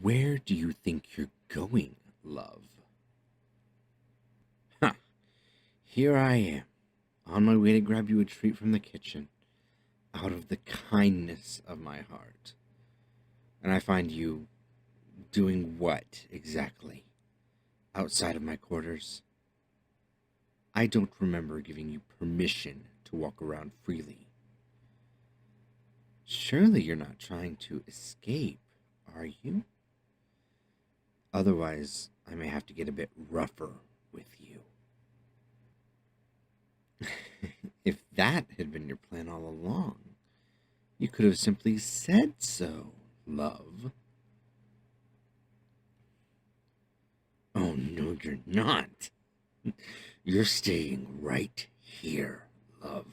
Where do you think you're going, love? Ha! Here I am, on my way to grab you a treat from the kitchen, out of the kindness of my heart. And I find you doing what exactly? Outside of my quarters? I don't remember giving you permission to walk around freely. Surely you're not trying to escape, are you? Otherwise, I may have to get a bit rougher with you. If that had been your plan all along, you could have simply said so, love. Oh, no, you're not. You're staying right here, love.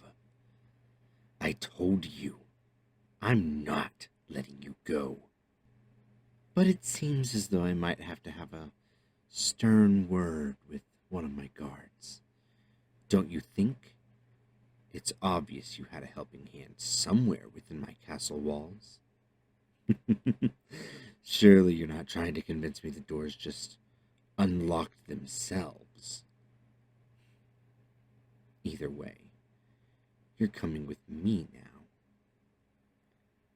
I told you, I'm not letting you go. But it seems as though I might have to have a stern word with one of my guards. Don't you think? It's obvious you had a helping hand somewhere within my castle walls. Surely you're not trying to convince me the doors just unlocked themselves. Either way, you're coming with me now.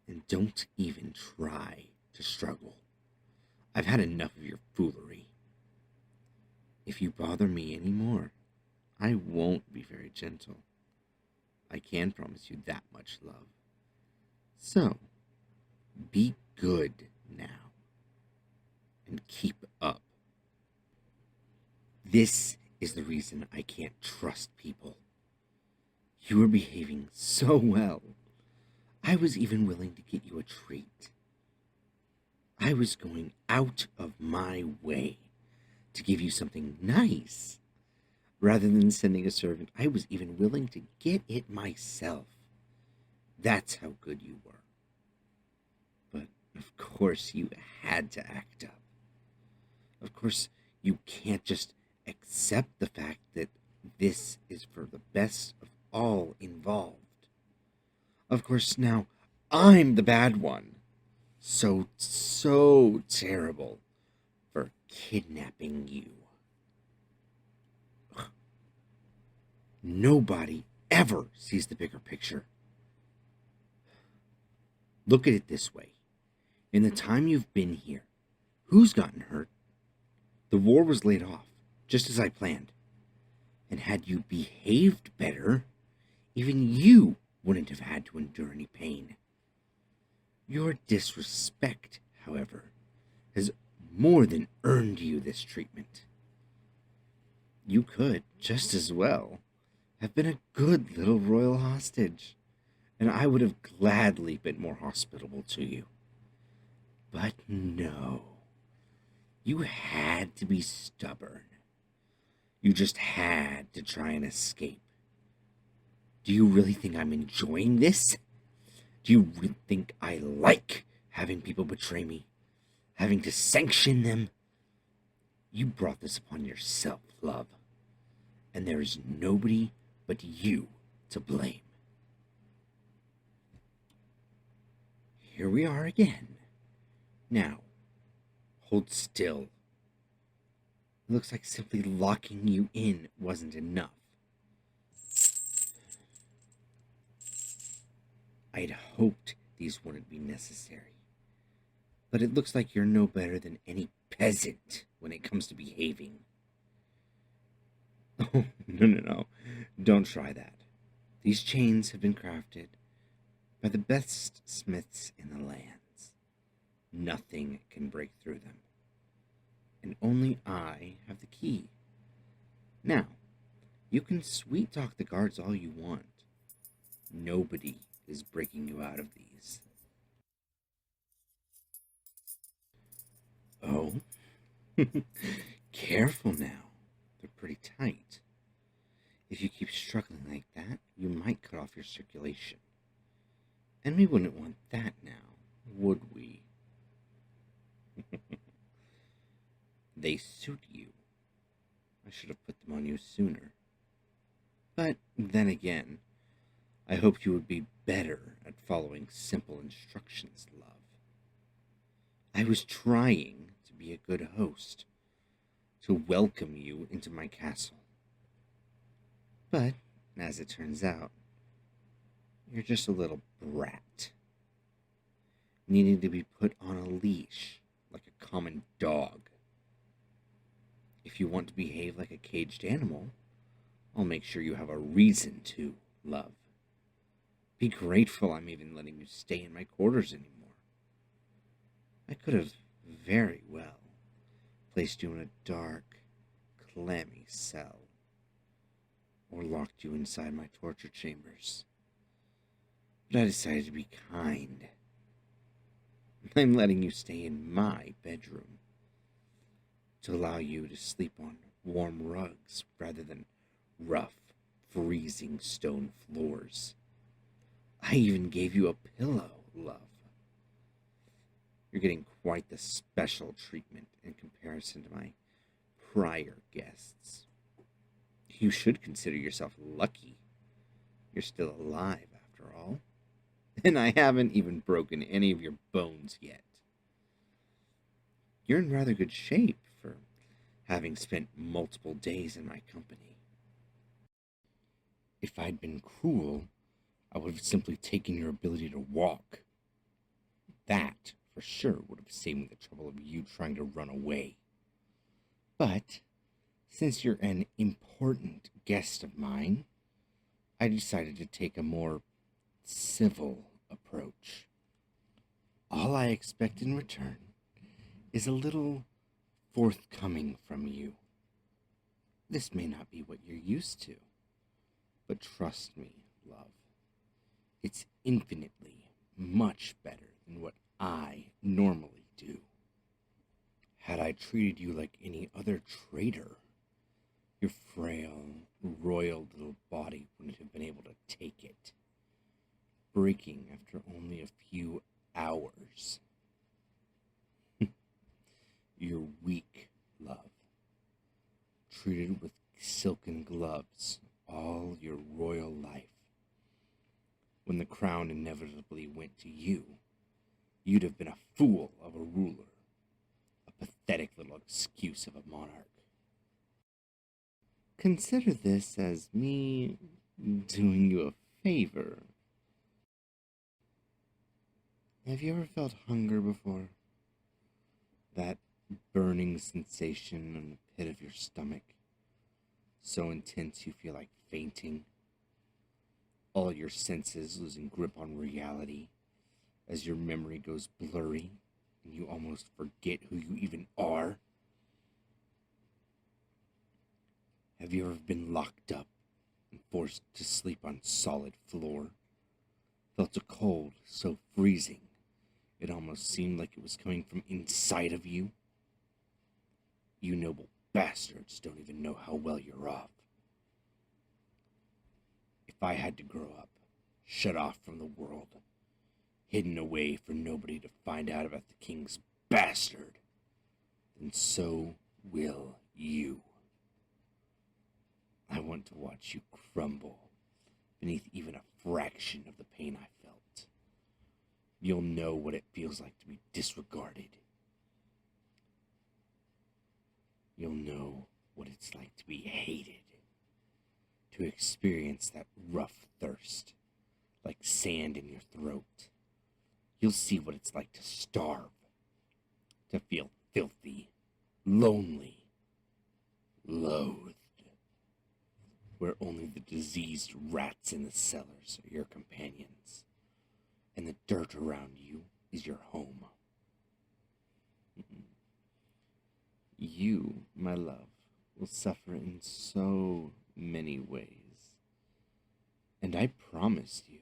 And don't even try to struggle. I've had enough of your foolery. If you bother me anymore, I won't be very gentle. I can promise you that much, love. So, be good now. And keep up. This is the reason I can't trust people. You were behaving so well. I was even willing to get you a treat. I was going out of my way to give you something nice. Rather than sending a servant, I was even willing to get it myself. That's how good you were. But, of course, you had to act up. Of course, you can't just accept the fact that this is for the best of all involved. Of course, now I'm the bad one. So terrible for kidnapping you. Ugh. Nobody ever sees the bigger picture. Look at it this way. In the time you've been here, who's gotten hurt? The war was laid off, just as I planned. And had you behaved better, even you wouldn't have had to endure any pain. Your disrespect, however, has more than earned you this treatment. You could, just as well, have been a good little royal hostage, and I would have gladly been more hospitable to you. But no, you had to be stubborn. You just had to try and escape. Do you really think I'm enjoying this? Do you really think I like having people betray me? Having to sanction them? You brought this upon yourself, love. And there is nobody but you to blame. Here we are again. Now, hold still. It looks like simply locking you in wasn't enough. I'd hoped these wouldn't be necessary. But it looks like you're no better than any peasant when it comes to behaving. Oh, no. Don't try that. These chains have been crafted by the best smiths in the lands. Nothing can break through them. And only I have the key. Now, you can sweet talk the guards all you want. Nobody is breaking you out of these. Oh? Careful now. They're pretty tight. If you keep struggling like that, you might cut off your circulation. And we wouldn't want that now, would we? They suit you. I should have put them on you sooner. But then again, I hoped you would be better at following simple instructions, love. I was trying to be a good host, to welcome you into my castle. But, as it turns out, you're just a little brat, needing to be put on a leash like a common dog. If you want to behave like a caged animal, I'll make sure you have a reason to, love. Be grateful I'm even letting you stay in my quarters anymore. I could have very well placed you in a dark, clammy cell, or locked you inside my torture chambers. But I decided to be kind. I'm letting you stay in my bedroom to allow you to sleep on warm rugs rather than rough, freezing stone floors. I even gave you a pillow, love. You're getting quite the special treatment in comparison to my prior guests. You should consider yourself lucky. You're still alive, after all. And I haven't even broken any of your bones yet. You're in rather good shape for having spent multiple days in my company. If I'd been cruel, I would have simply taken your ability to walk. That, for sure, would have saved me the trouble of you trying to run away. But, since you're an important guest of mine, I decided to take a more civil approach. All I expect in return is a little forthcoming from you. This may not be what you're used to, but trust me, love, it's infinitely much better than what I normally do. Had I treated you like any other traitor, your frail, royal little body wouldn't have been able to take it, breaking after only a few hours. You're weak, love, treated with silken gloves all your royal life. When the crown inevitably went to you, you'd have been a fool of a ruler, a pathetic little excuse of a monarch. Consider this as me doing you a favor. Have you ever felt hunger before? That burning sensation in the pit of your stomach, so intense you feel like fainting. All your senses losing grip on reality as your memory goes blurry and you almost forget who you even are. Have you ever been locked up and forced to sleep on solid floor? Felt a cold so freezing it almost seemed like it was coming from inside of you? You noble bastards don't even know how well you're off. If I had to grow up, shut off from the world, hidden away for nobody to find out about the king's bastard, then so will you. I want to watch you crumble beneath even a fraction of the pain I felt. You'll know what it feels like to be disregarded. You'll know what it's like to be hated, to experience that rough thirst, like sand in your throat. You'll see what it's like to starve, to feel filthy, lonely, loathed, where only the diseased rats in the cellars are your companions, and the dirt around you is your home. You, my love, will suffer in so many ways. And I promise you,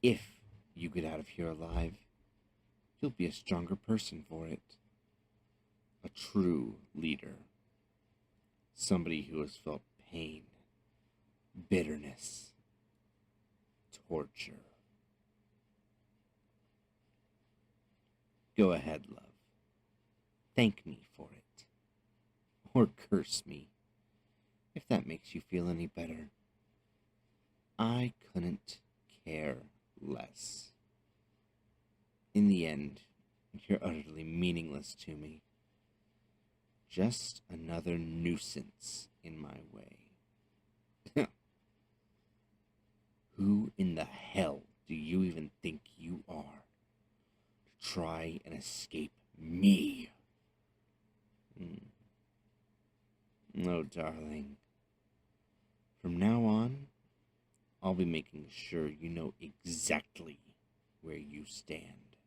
if you get out of here alive, you'll be a stronger person for it. A true leader. Somebody who has felt pain, bitterness, torture. Go ahead, love. Thank me for it. Or curse me, if that makes you feel any better. I couldn't care less. In the end, You're utterly meaningless to me. Just another nuisance in my way. Who in the hell do you even think you are to try and escape me? No, darling. From now on, I'll be making sure you know exactly where you stand.